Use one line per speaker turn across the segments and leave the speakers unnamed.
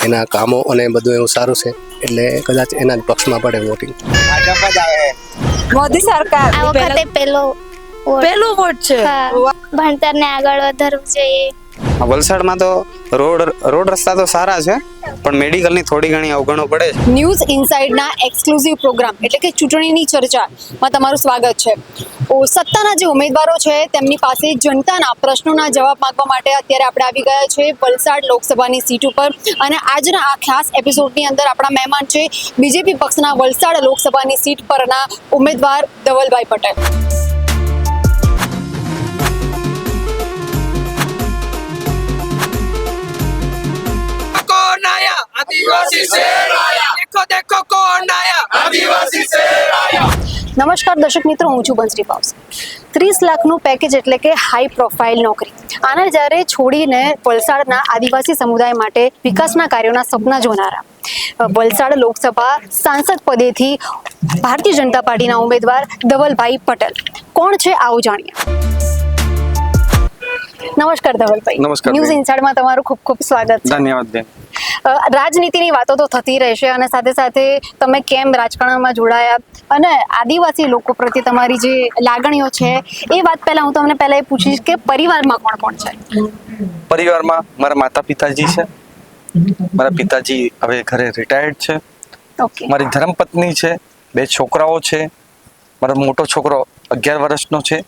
એના કામો અને બધું એવું સારું છે, એટલે કદાચ એના જ પક્ષમાં પડે વોટિંગ.
મોદી સરકાર
આ વખતે
પહેલું વોટ છે.
ભણતરને આગળ વધારવું જોઈએ.
વલસાડમાં તો રોડ રસ્તા તો સારા છે, પણ મેડિકલની થોડી ઘણી અવગણો પડે છે.
ન્યૂઝ ઇનસાઇડના એક્સક્લુઝિવ પ્રોગ્રામ એટલે કે ચૂંટણીની ચર્ચામાં તમારું સ્વાગત છે. સત્તાના જે ઉમેદવારો છે તેમની પાસે જનતાના પ્રશ્નોના જવાબ માંગવા માટે અત્યારે આપણે આવી ગયા છે વલસાડ લોકસભાની સીટ ઉપર, અને આજના આ ખાસ એપિસોડની અંદર આપણા મહેમાન છે બીજેપી પક્ષના વલસાડ લોકસભાની સીટ પરના ઉમેદવાર ધવલભાઈ પટેલ. નમસ્કાર દર્શક મિત્રો, હું છું બંસરી પાઉસ. 30 લાખનું પેકેજ એટલે કે હાઈ પ્રોફાઇલ નોકરી. આને જ્યારે છોડીને વલસાડના આદિવાસી સમુદાય માટે વિકાસના કાર્યોના સપના જોનારા વલસાડ લોકસભા સાંસદ પદેથી ભારતીય જનતા પાર્ટીના ઉમેદવાર ધવલભાઈ પટેલ કોણ છે, આવો જાણીએ. નમસ્કાર ધવલભાઈ.
નમસ્કાર.
ન્યૂઝ ઇનસાઇડમાં તમારું ખૂબ ખૂબ સ્વાગત છે.
ધન્યવાદ બેન.
રાજનીતિની વાતો તો થતી રહેશે, અને સાથે સાથે તમે કેમ રાજકારણમાં જોડાયા અને આદિવાસી લોકો પ્રત્યે તમારી જે લાગણીઓ છે એ વાત પહેલા હું તમને પહેલા એ પૂછીશ કે પરિવારમાં કોણ કોણ છે?
પરિવારમાં મારા માતા પિતાજી છે. મારા પિતાજી હવે ઘરે રિટાયર્ડ છે.
ઓકે.
મારી ધર્મપત્ની છે, 2 છોકરાઓ છે. મારો મોટો છોકરો 11 વર્ષનો છે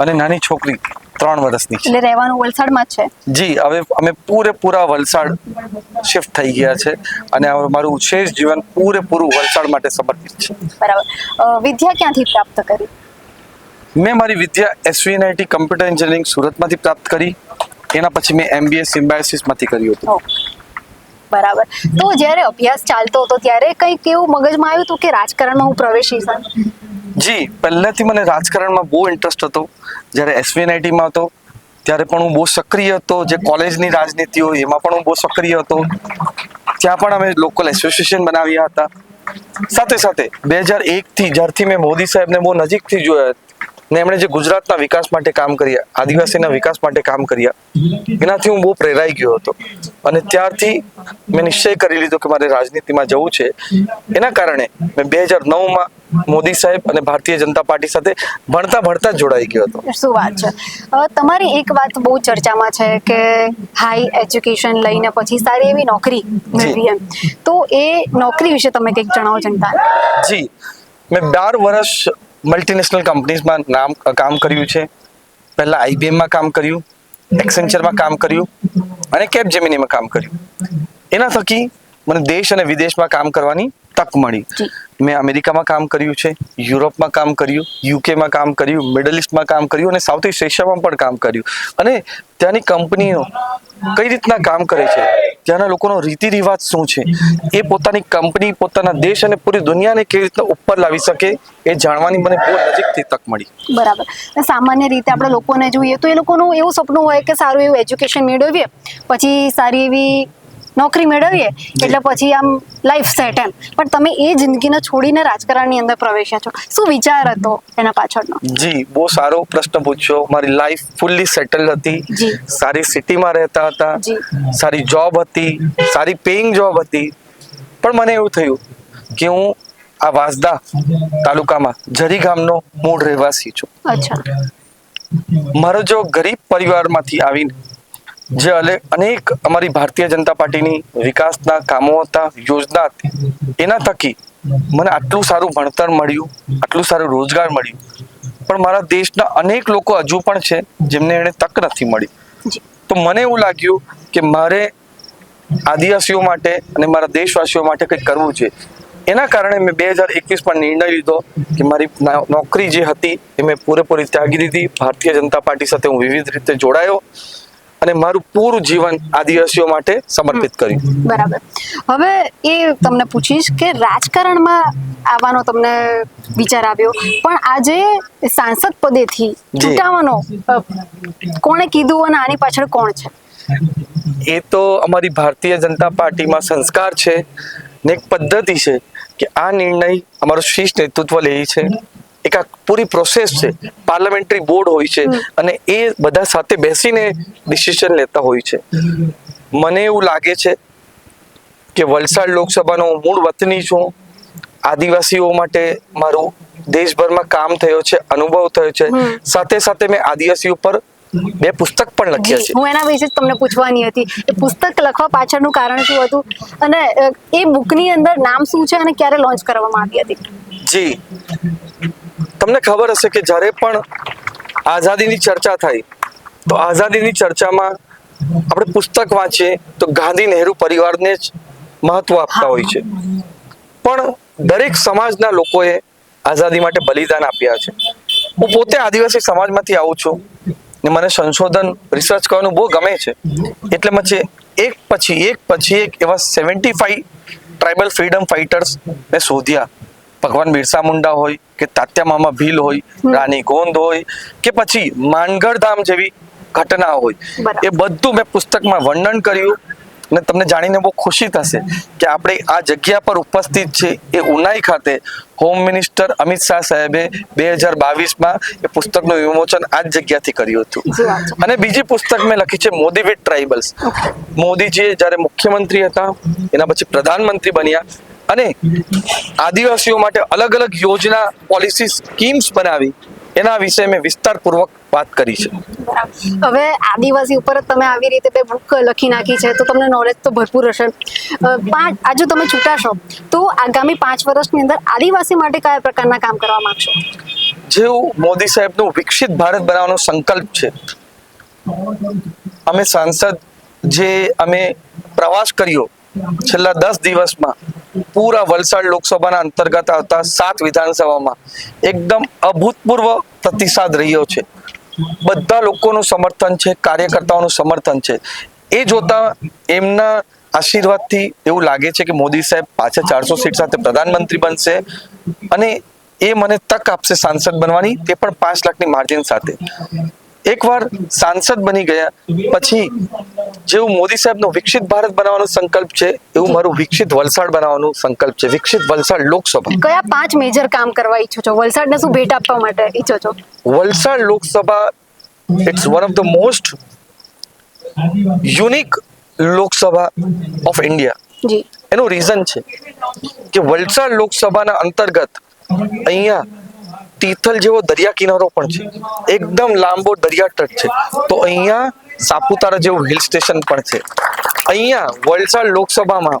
અને નાની છોકરી 3 વર્ષની છે.
એટલે રહેવાનું વલસાડમાં જ છે?
જી, હવે અમે પૂરેપૂરા વલસાડ શિફ્ટ થઈ ગયા છે અને હવે મારું શેષ જીવન પૂરેપૂરું વલસાડ માટે સમર્પિત છે.
બરાબર. વિદ્યા ક્યાંથી પ્રાપ્ત કરી?
મેં મારી વિદ્યા SVNIT કમ્પ્યુટર એન્જિનિયરિંગ સુરતમાંથી પ્રાપ્ત કરી. એના પછી મેં MBA સિમ્બાયોસિસમાંથી કર્યું હતું.
બરાબર. તો જ્યારે અભ્યાસ ચાલતો હતો ત્યારે કંઈક એવું મગજમાં આવ્યું હતું કે રાજકારણમાં હું પ્રવેશીશ?
જી, પહેલાથી મને રાજકારણમાં બહુ ઇન્ટરેસ્ટ હતો. જ્યારે SVNITમાં હતો ત્યારે પણ હું બહુ સક્રિય હતો. જે કોલેજની રાજનીતિ હોય એમાં પણ હું બહુ સક્રિય હતો. ત્યાં પણ અમે લોકલ એસોસિએશન બનાવ્યા હતા. સાથે સાથે 2001થી જ્યારથી મેં મોદી સાહેબને બહુ નજીકથી જોયા ને એમણે જે ગુજરાતના વિકાસ માટે કામ કર્યા, આદિવાસીના વિકાસ માટે કામ કર્યા, એનાથી હું બહુ પ્રેરાઈ ગયો હતો અને ત્યારથી મેં નિશ્ચય કરી લીધો કે મારે રાજનીતિમાં જવું છે. એના કારણે મેં 2009માં મોદી સાહેબ અને ભારતીય જનતા પાર્ટી સાથે ભણતા જોડાઈ ગયો હતો.
શું વાત છે. તમારી એક વાત બહુ ચર્ચામાં છે કે હાઈ એજ્યુકેશન લઈને પછી સારી એવી નોકરી મેળવી એમ, તો એ નોકરી વિશે તમે કંઈક જણાવો જનતાને.
જી, મેં 12 વર્ષ મલ્ટીનેશનલ કંપનીઝમાં કામ કર્યું છે. પહેલા IBMમાં કામ કર્યું, એક્સેન્ચરમાં કામ કર્યું અને કેપજેમિનીમાં કામ કર્યું. એના થકી મને દેશ અને વિદેશમાં કામ કરવાની તક મળી. મેં અમેરિકામાં કામ કર્યું છે, યુરોપમાં કામ કર્યું, UKમાં કામ કર્યું, મિડલ ઇસ્ટમાં કામ કર્યું અને સાઉથ ઇસ્ટ એશિયામાં પણ કામ કર્યું. અને ત્યાંની કંપનીઓ કઈ રીતના કામ કરે છે, ત્યાંના લોકોનો રીતિ રિવાજ શું છે, એ પોતાની કંપની, પોતાના દેશ અને પૂરી દુનિયાને કેવી રીતના ઉપર લાવી શકે એ જાણવાની મને બહુ નજીકથી તક મળી.
બરાબર. સામાન્ય રીતે આપણે લોકોને જોઈએ તો એ લોકોનું એવું સપનું હોય કે સારું એવું એજ્યુકેશન મેળવીએ, પછી સારી એવી નોકરી મેળવીએ એટલે પછી આમ લાઈફ સેટ એમ. પણ તમે એ જિંદગીને છોડીને રાજકારણની અંદર પ્રવેશ્યા છો, શું વિચાર હતો એના પાછળનો?
જી, બહુ સારો પ્રશ્ન પૂછ્યો. મારી લાઈફ ફૂલ્લી સેટલ હતી. સારી સિટીમાં રહેતા હતા, સારી જોબ હતી, સારી પેઇંગ જોબ હતી. પણ મને એવું થયું કે હું આ વાંસદા તાલુકામાં ઝરી ગામનો મૂળ રહેવાસી છું.
અચ્છા.
મારો જો ગરીબ પરિવારમાંથી આવીને જે અનેક અમારી ભારતીય જનતા પાર્ટીની વિકાસના કામો હતા, યોજના હતી, એના થકી મને આટલું સારું ભણતર મળ્યું, આટલું સારું રોજગાર મળ્યું. પણ મારા દેશના અનેક લોકો હજુ પણ છે જેમને એને તક નથી મળી. તો મને એવું લાગ્યું કે મારે આદિવાસીઓ માટે અને મારા દેશવાસીઓ માટે કંઈક કરવું છે. એના કારણે મેં 2021માં નિર્ણય લીધો કે મારી નોકરી જે હતી એ મેં પૂરેપૂરી ત્યાગી દીધી. ભારતીય જનતા પાર્ટી સાથે હું વિવિધ રીતે જોડાયો અને મારું પૂરું જીવન આદિવાસીઓ માટે સમર્પિત કર્યું.
બરાબર. હવે એ તમને પૂછીશ કે રાજકારણમાં આવવાનો તમને વિચાર આવ્યો, પણ આજે સાંસદ પદેથી ચૂંટાવાનો કોણે કીધું અને આની પાછળ કોણ છે?
એ તો અમારી ભારતીય જનતા પાર્ટીમાં સંસ્કાર છે ને એક પદ્ધતિ છે કે આ નિર્ણય અમારું શીર્ષ નેતૃત્વ લે છે. એક આ પૂરી પ્રોસેસ છે, પાર્લામેન્ટરી બોર્ડ હોય છે અને એ બધા સાથે બેસીને ડિસિઝન લેતા હોય છે. મને એવું લાગે છે કે વલસાડ લોકસભાનો મૂળ વતની છું. આદિવાસીઓ માટે મારું દેશભરમાં કામ થયો છે, અનુભવ થયો છે. સાથે સાથે મેં આદિવાસી ઉપર 2 પુસ્તક પણ લખ્યા છે.
હું એના વિશે જ તમને પૂછવાની હતી. એ પુસ્તક લખવા પાછળનું કારણ શું હતું અને એ બુકની અંદર નામ શું છે અને ક્યારે લોન્ચ કરવામાં આવી હતી?
જી, તમને ખબર હશે કે જ્યારે પણ આઝાદીની ચર્ચા થાય તો આઝાદીની ચર્ચામાં આપણે પુસ્તક વાંચીએ તો ગાંધી નહેરુ પરિવારને જ મહત્વ આપતા હોય છે. પણ દરેક સમાજના લોકોએ આઝાદી માટે બલિદાન આપ્યા છે. હું પોતે આદિવાસી સમાજમાંથી આવું છું ને મને સંશોધન રિસર્ચ કરવાનું બહુ ગમે છે. એટલે પછી એક પછી એક એવા 75 ટ્રાઇબલ ફ્રીડમ ફાઇટર્સ મેં શોધ્યા. ભગવાન બિરસા મુંડા હોય કે તાત્યા મામા ભીલ હોય, રાની ગોંદ હોય કે પછી માનગઢ ધામ જેવી ઘટના હોય, એ બધું મેં પુસ્તકમાં વર્ણન કર્યું. અને તમને જાણીને બહુ ખુશી થશે કે આપણે આ જગ્યા પર ઉપસ્થિત છે એ ઉનાઈ ખાતે હોમ મિનિસ્ટર અમિત શાહ સાહેબે 2022માં એ પુસ્તકનું વિમોચન આ જ જગ્યાથી કર્યું હતું. અને બીજી પુસ્તક મેં લખી છે મોદી વિથ ટ્રાઇબલ્સ. મોદીજી જ્યારે મુખ્યમંત્રી હતા એના પછી પ્રધાનમંત્રી બન્યા અને આદિવાસીઓ માટે અલગ અલગ યોજના, પોલિસી, સ્કીમ્સ બનાવી, એના વિશે મેં વિસ્તારપૂર્વક વાત કરી છે.
હવે આદિવાસી ઉપર જ તમે આવી રીતે 2 બુક લખી નાખી છે તો તમને નોલેજ તો ભરપૂર હશે. આજે તમે ચૂંટાશો તો આગામી 5 વર્ષની અંદર આદિવાસી માટે કયા પ્રકારના કામ કરવા માંગશો?
જેવું મોદી સાહેબનું વિકસિત ભારત બનાવવાનો સંકલ્પ છે, અમે સાંસદ જે અમે પ્રવાસ કર્યો છેલ્લા 10 દિવસમાં પૂરા વલસાડ લોકસભાના અંતર્ગત આવતા 7 વિધાનસભામાં એકદમ અભૂતપૂર્વ પ્રતિસાદ રહ્યો છે. બધા લોકોનું સમર્થન છે, કાર્યકર્તાઓનું સમર્થન છે. એ જોતા એમના આશીર્વાદથી એવું લાગે છે કે મોદી સાહેબ પાછા 400 સીટ સાથે પ્રધાનમંત્રી બનશે અને એ મને તક આપશે સાંસદ બનવાની, તે પણ 5 લાખની માર્જિન સાથે. એકવાર સાંસદ બની ગયા પછી જેવું મોદી સાહેબનો વિકસિત ભારત બનાવવાનો સંકલ્પ છે એવું મારું વિકસિત વલસાડ બનાવવાનો સંકલ્પ છે. વિકસિત વલસાડ લોકસભા.
કયા 5 મેજર કામ કરવા ઈચ્છો છો? વલસાડને શું ભેટ આપવા માટે ઈચ્છો છો?
Valsad Lok Sabha it's one of the most unique Lok Sabha of India.
જી.
એનું રીઝન છે કે વલસાડ લોકસભાના અંતર્ગત અહીંયા તિથલ જેવો દરિયા કિનારો પણ છે, એકદમ લાંબો દરિયા તટ છે. તો અહીંયા સાપુતારા જેવું હિલ સ્ટેશન પણ છે. અહીંયા વલસાડ લોકસભામાં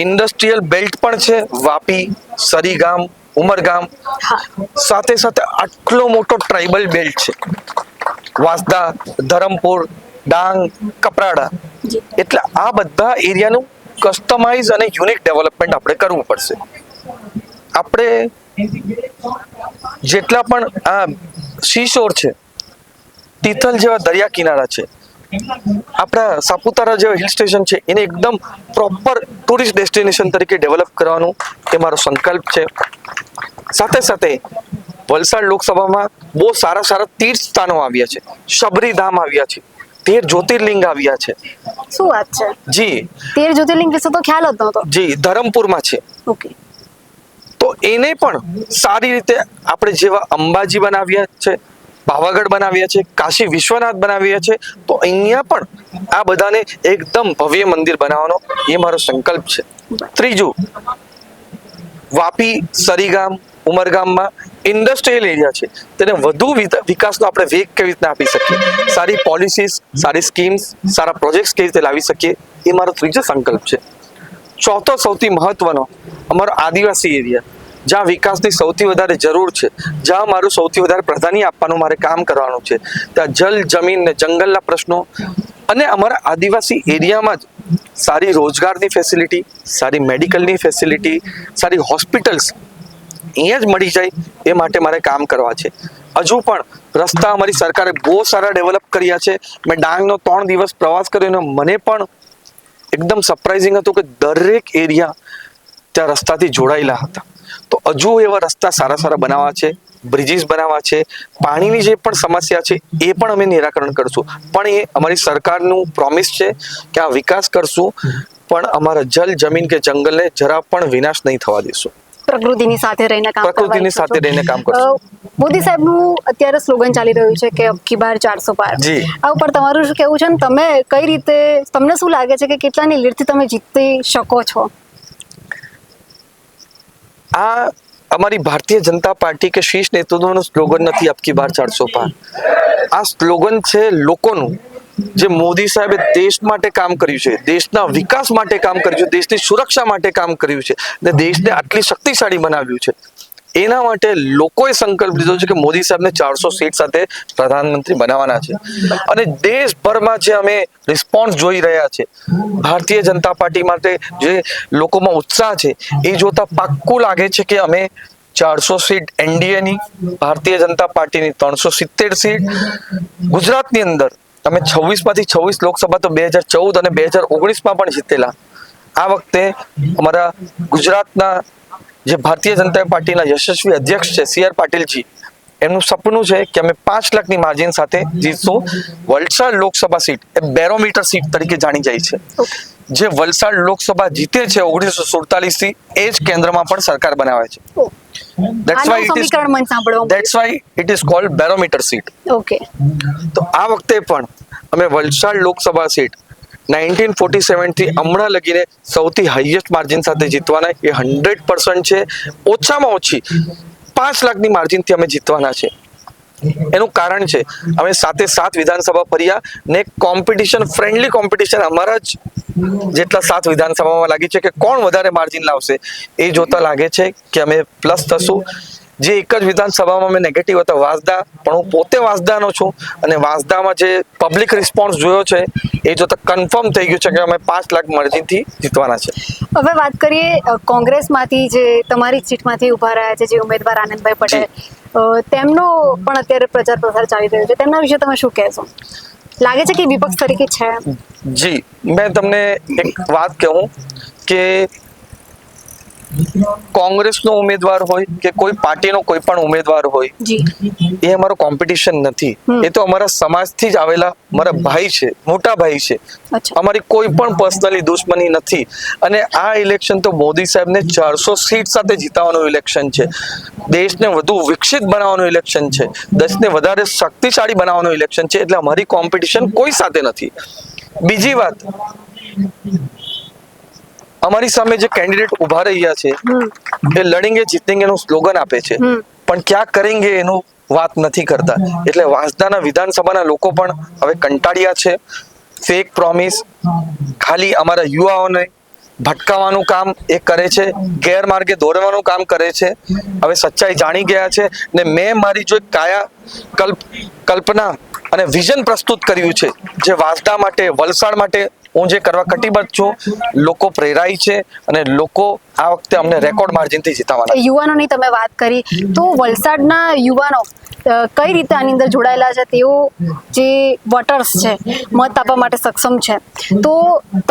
ઇન્ડસ્ટ્રીયલ બેલ્ટ પણ છે, વાપી, સરીગામ, ઉમરગામ. સાથે સાથે આટલો મોટો ટ્રાઇબલ બેલ્ટ છે, વાંસદા, ધરમપુર, ડાંગ, કપરાડા. એટલે આ બધા એરિયાનું કસ્ટમાઇઝ અને યુનિક ડેવલપમેન્ટ આપણે કરવું પડશે. આપણે જેટલા પણ આ સીશોર છે, તિથલ જેવા દરિયા કિનારા છે, આપણા સાપુતારા જેવા હિલ સ્ટેશન છે, એને એકદમ પ્રોપર ટુરિસ્ટ ડેસ્ટિનેશન તરીકે ડેવલપ કરવાનું એ મારો સંકલ્પ છે. સાથે સાથે વલસાડ લોકસભામાં બહુ સારા તીર્થ સ્થાનો આવ્યા છે. શબરીધામ આવ્યા છે, 13 જ્યોતિર્લિંગ આવ્યા છે.
શું વાત છે?
જી,
13 જ્યોતિર્લિંગ વિશે તો ખ્યાલ જ નહોતો.
જી, ધરમપુરમાં છે.
ઓકે.
તો એને પણ સારી રીતે આપણે જેવા અંબાજી બનાવ્યા છે, પાવાગઢ બનાવ્યા છે, કાશી વિશ્વનાથ બનાવ્યા છે, તો અહીંયા પણ આ બધાને એકદમ ભવ્ય મંદિર બનાવવાનો એ મારો સંકલ્પ છે. ત્રીજું, વાપી, સરીગામ, ઉમરગામમાં ઇન્ડસ્ટ્રીયલ એરિયા છે, તેને વધુ વિકાસનો આપણે વેગ કેવી રીતના આપી શકીએ, સારી પોલિસીસ, સારી સ્કીમ્સ, સારા પ્રોજેક્ટ્સ કેવી રીતે લાવી શકીએ, એ મારો ત્રીજો સંકલ્પ છે. ચોથો સૌથી મહત્વનો અમારો આદિવાસી એરિયા, જ્યાં વિકાસની સૌથી વધારે જરૂર છે, જ્યાં મારું સૌથી વધારે પ્રાધાન્ય આપવાનું મારે કામ કરવાનું છે. ત્યાં જલ, જમીન ને જંગલના પ્રશ્નો અને અમારા આદિવાસી એરિયામાં જ સારી રોજગારની ફેસિલિટી, સારી મેડિકલની ફેસિલિટી, સારી હોસ્પિટલ્સ અહીંયા જ મળી જાય એ માટે મારે કામ કરવા છે. હજુ પણ રસ્તા અમારી સરકારે બહુ સારા ડેવલપ કર્યા છે. મેં ડાંગનો 3 દિવસ પ્રવાસ કર્યો અને મને પણ એકદમ સરપ્રાઇઝિંગ હતું કે દરેક એરિયા ત્યાં રસ્તાથી જોડાયેલા હતા. તો હજુ એવા રસ્તા સારા બનાવવા છે, બ્રિજીસ બનાવવા છે. પાણીની જે પણ સમસ્યા છે એ પણ અમે નિરાકરણ કરશું. પણ એ અમારી સરકારનું પ્રોમિસ છે કે આ વિકાસ કરશું, પણ અમારા જલ, જમીન કે જંગલને જરા પણ વિનાશ નહીં થવા દેશું.
પ્રકૃતિની સાથે રહીને કામ કરવા
પ્રકૃતિની
ઈચ્છો છો.
સાથે રહીને કામ કરશું.
મોદી સાહેબનું અત્યારે સ્લોગન ચાલી રહ્યું છે કે અબકી બાર 400 પાર.
જી.
આ ઉપર તમારું શું કહેવું છે ને તમે કઈ રીતે, તમને શું લાગે છે કે કેટલાની લીડથી તમે જીતી શકો છો?
આ અમારી ભારતીય જનતા પાર્ટી કે શીર્ષ નેતૃત્વનું સ્લોગન નથી અબકી બાર 400 પાર. આ સ્લોગન છે લોકોનું, જે મોદી સાહેબે દેશ માટે કામ કર્યું છે, દેશના વિકાસ માટે કામ કર્યું છે, દેશની સુરક્ષા માટે કામ કર્યું છે અને દેશને આટલી શક્તિશાળી બનાવ્યું છે. એના માટે લોકોએ સંકલ્પ લીધો છે કે મોદી સાહેબને 400 સીટ સાથે પ્રધાનમંત્રી બનાવવાના છે. અને દેશભરમાં જે અમે રિસ્પોન્સ જોઈ રહ્યા છે, ભારતીય જનતા પાર્ટી માટે જે લોકોમાં ઉત્સાહ છે, એ જોતા પાક્કું લાગે છે કે અમે 400 સીટ એનડીએની, ભારતીય જનતા પાર્ટીની 370 સીટ, ગુજરાતની અંદર અમે 26માંથી 26 લોકસભા તો 2014 અને 2019માં પણ જીતેલા. આ વખતે અમારા ગુજરાતના જે ભારતીય જનતા પાર્ટીના યશસ્વી અધ્યક્ષ છે CR પાટીલજી, એમનું સપનું છે કે અમે 5 લાખની માર્જિન સાથે જીતશું. વલસાડ લોકસભા સીટ એ બેરોમીટર સીટ તરીકે જાણી જાય છે. જે વલસાડ લોકસભા જીતે છે 1947 થી, એ જ કેન્દ્રમાં પણ સરકાર બનાવે છે.
સમીકરણ મને સાંભળવા
That's why it is called barometer seat.
Okay.
તો આ વખતે પણ અમે વલસાડ લોકસભા સીટ 1947 થી હમણાં લગીને સૌથી હાઈએસ્ટ માર્જિન સાથે જીતવાના, એ 100% છે. ઓછામાં ઓછી 5 લાખની માર્જિનથી અમે જીતવાના છે. એનું કારણ છે અમે 7 વિધાનસભા ફર્યા ને કોમ્પિટિશન, ફ્રેન્ડલી કોમ્પિટિશન અમારા જ જેટલા 7 વિધાનસભામાં લાગી છે કે કોણ વધારે માર્જિન લાવશે. એ જોતા લાગે છે કે અમે પ્લસ થશું. જે એક જ વિધાનસભામાં અમે નેગેટિવ હતા વાંસદા, પણ હું પોતે વાંસદાનો છું અને વાંસદામાં જે પબ્લિક રિસ્પોન્સ જોયો છે એ જોતા કન્ફર્મ થઈ ગયું છે કે અમે 5 લાખ માર્જિનથી જીતવાના છે.
હવે વાત કરીએ કોંગ્રેસમાંથી જે તમારી સીટમાંથી ઉભા રહ્યા છે જે ઉમેદવાર આનંદભાઈ પટેલ, તેમનો પણ અત્યારે પ્રચાર પ્રસાર ચાલી રહ્યો છે, તેમના વિશે તમે શું કહેશો? લાગે છે કે વિપક્ષ તરીકે છે?
જી, મેં તમને એક વાત કહું કે કોંગ્રેસનો ઉમેદવાર હોય કે કોઈ પાર્ટીનો કોઈ પણ ઉમેદવાર હોય, એ અમારો કોમ્પિટિશન નથી. એ તો અમારા સમાજથી જ આવેલા મારા ભાઈ છે, મોટા ભાઈ છે. અમારી કોઈ પણ પર્સનલી દુશ્મની નથી. અને આ ઇલેક્શન તો મોદી સાહેબને 400 સીટ સાથે જીતવાનું ઇલેક્શન છે. દેશને વધુ વિકસિત બનાવવાનું ઇલેક્શન છે. દેશને વધારે શક્તિશાળી બનાવવાનું ઇલેક્શન છે. એટલે અમારી કોમ્પિટિશન કોઈ સાથે નથી. બીજી વાત, અમારી સામે જે કેન્ડિડેટ ઉભા રહ્યા છે એ લડેંગે જીતેંગે નું સ્લોગન આપે છે, પણ ક્યાં કરેંગે એનું વાત નથી કરતા. એટલે વાંસદાના વિધાનસભાના લોકો પણ હવે કંટાળ્યા છે. ફેક પ્રોમિસ, ખાલી અમારા યુવાઓને ભટકાવવાનું કામ એ કરે છે, ગેરમાર્ગે દોરવાનું કામ કરે છે. હવે સચ્ચાઈ જાણી ગયા છે ને મેં મારી જો કલ્પના અને વિઝન પ્રસ્તુત કર્યું છે જે વાંસદા માટે, વલસાડ માટે હું જે કરવા કટિબદ્ધ છું, લોકો પ્રેરાય છે અને લોકો આ વખતે અમને રેકોર્ડ માર્જિનથી જીતાવાના.
યુવાનોની તમે વાત કરી, તો વલસાડના યુવાનો કઈ રીતે આની અંદર જોડાયેલા છે? તેઓ જે વોટર્સ છે, મત આપવા માટે સક્ષમ છે, તો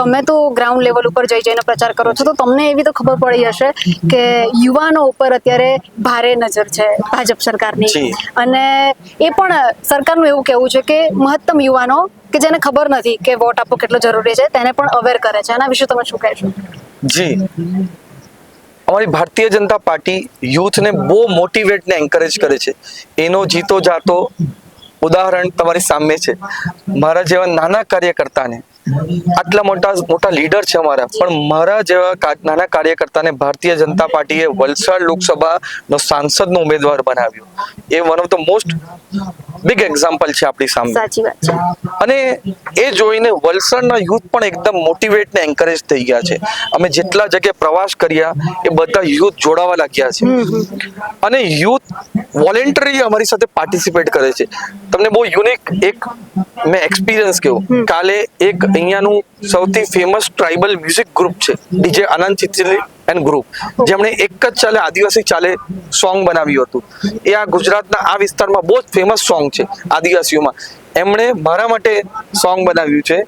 તમે તો ગ્રાઉન્ડ લેવલ ઉપર જઈને પ્રચાર કરો છો, તો તમને એવી તો ખબર પડી હશે કે યુવાનો ઉપર અત્યારે ભારે નજર છે ભાજપ સરકારની. અને એ પણ સરકારનું એવું કહેવું છે કે મહત્તમ યુવાનો કે જેને ખબર નથી કે વોટ આપવો કેટલો જરૂરી છે, તેને પણ અવેર કરે છે. આના વિશે તમે શું કહેશો?
જી, અમારી ભારતીય જનતા પાર્ટી યુથને બહુ મોટિવેટ ને એન્કરેજ કરે છે. એનો જીતો જાતો ઉદાહરણ તમારી સામે છે. મારા જેવા નાના કાર્યકર્તાને, આટલા મોટા લીડર છે અમારા, પણ મારા જેવા નાના કાર્યકર્તાને ભારતીય જનતા પાર્ટીએ વલસાડ લોકસભાનો સાંસદનો ઉમેદવાર બનાવ્યો. એ one of the most big example છે આપણી સામે.
સાચી વાત છે.
અને એ જોઈને વલસાડના યુથ પણ એકદમ મોટિવેટ ને એન્કરેજ થઈ ગયા છે. અમે જેટલા જગ્યાએ પ્રવાસ કર્યા એ બધા યુથ જોડાવા લાગ્યા છે અને યુથ વોલેન્ટરી અમારી સાથે પાર્ટિસિપેટ કરે છે. તમને બહુ યુનિક એક મેં એક્સપિરિયન્સ કહ્યું. કાલે એક અહીંયાનું સૌથી ફેમસ ટ્રાઇબલ મ્યુઝિક ગ્રુપ છે DJ Anand Chitri and group, જેમણે એક જ ચાલે આદિવાસી ચાલે સોંગ બનાવ્યું હતું. એ આ ગુજરાતના આ વિસ્તારમાં બહુ જ ફેમસ સોંગ છે આદિવાસીઓમાં. એમણે મારા માટે સોંગ બનાવ્યું છે,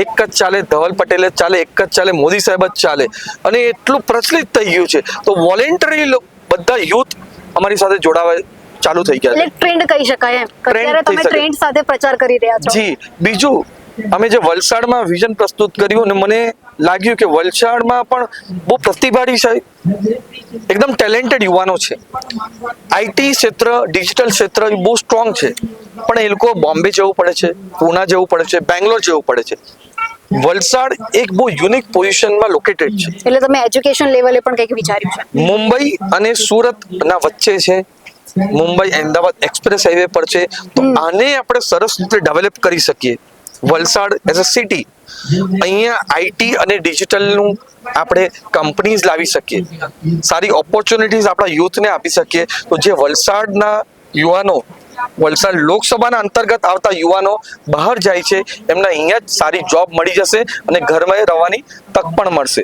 એક જ ચાલે ધવલ પટેલ જ ચાલે, એક જ ચાલે મોદી સાહેબ જ ચાલે. અને એટલું પ્રચલિત થઈ ગયું છે. તો વોલેન્ટરી બધા યુથ અમારી સાથે જોડાવા ચાલુ થઈ ગયા છે.
એટલે ટ્રેન્ડ કહી શકાય એમ. અત્યારે તમે ટ્રેન્ડ સાથે પ્રચાર કરી રહ્યા છો.
જી, બીજું અમે જે વલસાડમાં વિઝન પ્રસ્તુત કર્યું અને મને લાગ્યું કે વલસાડમાં પણ બહુ પ્રતિભાશાળી એકદમ ટેલેન્ટેડ યુવાનો છે. આઈટી ક્ષેત્ર, ડિજિટલ ક્ષેત્ર એ બહુ સ્ટ્રોંગ છે, પણ એ લોકો બોમ્બે જવું પડે છે, પૂના જવું પડે છે, બેંગ્લોર જવું પડે છે. વલસાડ એક બહુ યુનિક પોઝિશનમાં લોકેટેડ છે.
એટલે તમે એજ્યુકેશન લેવલે પણ કંઈક વિચાર્યું છે?
મુંબઈ અને સુરત ના વચ્ચે છે, મુંબઈ અમદાવાદ એક્સપ્રેસ હાઈવે પર છે, તો આને આપણે સરસ રીતે ડેવલપ કરી શકીએ. વલસાડ એઝ અ સિટી, અહીંયા આઈટી અને ડિજિટલનું આપણે કંપનીઝ લાવી શકીએ, સારી ઓપોર્ચ્યુનિટીઝ આપણા યુથને આપી શકીએ. તો જે વલસાડના યુવાનો, વલસાડ લોકસભાના અંતર્ગત આવતા યુવાનો બહાર જાય છે, એમને અહીંયા જ સારી જોબ મળી જશે અને ઘરમાં રહેવાની તક પણ મળશે.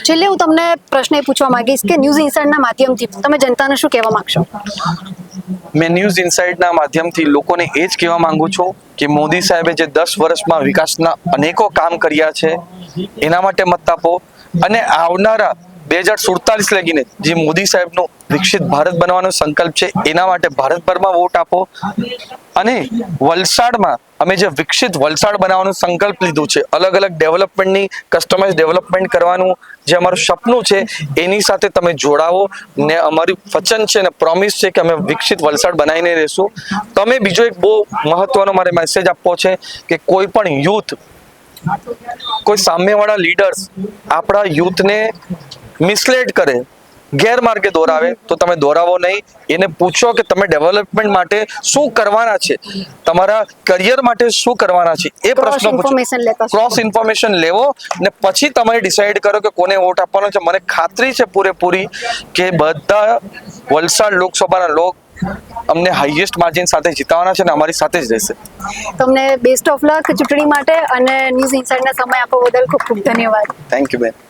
છેલ્લે હું તમને પ્રશ્ન એ પૂછવા માંગીશ કે ન્યૂઝ ઇન્સાઇડના માધ્યમથી તમે જનતાને શું કહેવા માંગશો?
મેં ન્યૂઝ ઇનસાઇડના માધ્યમથી લોકોને એ જ કહેવા માંગુ છું કે મોદી સાહેબે જે 10 વર્ષમાં વિકાસના અનેકો કામ કર્યા છે, એના માટે મત આપો અને આવનારા 2047 લગીને જે મોદી સાહેબનો વિકસિત ભારત બનવાનો સંકલ્પ છે, એના માટે ભારતભરમાં વોટ આપો. અને વલસાડમાં અમે જે વિકસિત વલસાડ બનાવવાનો સંકલ્પ લીધું છે, અલગ અલગ ડેવલપમેન્ટની કસ્ટમાઇઝ ડેવલપમેન્ટ કરવાનું જે અમારું સપનું છે, એની સાથે તમે જોડાવો ને અમારું વચન છે ને પ્રોમિસ છે કે અમે વિકસિત વલસાડ બનાવીને રહેશું. તમે બીજો એક બહુ મહત્વનો મારે મેસેજ આપવો છે કે કોઈ પણ યુથ, કોઈ સામેવાળા લીડર્સ આપણા યુથને મિસલેડ કરે, ગેરમાર્ગે દોરાવે, તો તમે દોરાવો નહીં. એને પૂછો કે તમે ડેવલપમેન્ટ માટે શું કરવાના છે, તમારા કરિયર માટે શું કરવાના છે, એ પ્રશ્ન પૂછો. ક્રોસ ઇન્ફોર્મેશન લેવો ને પછી તમે ડિસાઈડ કરો કે કોને વોટ આપવાનો છે. મને ખાતરી છે પૂરેપૂરી કે બધા વલસાડ લોકસભાના લોક અમને હાઈએસ્ટ માર્જિન સાથે જીતવાના છે ને અમારી સાથે જ રહેશે.
તમને બેસ્ટ ઓફ લક ચૂંટણી માટે અને ન્યૂઝ ઇન્સાઇડના સમય આપવા બદલ ખૂબ ખૂબ ધન્યવાદ.
થેન્ક યુ બેન.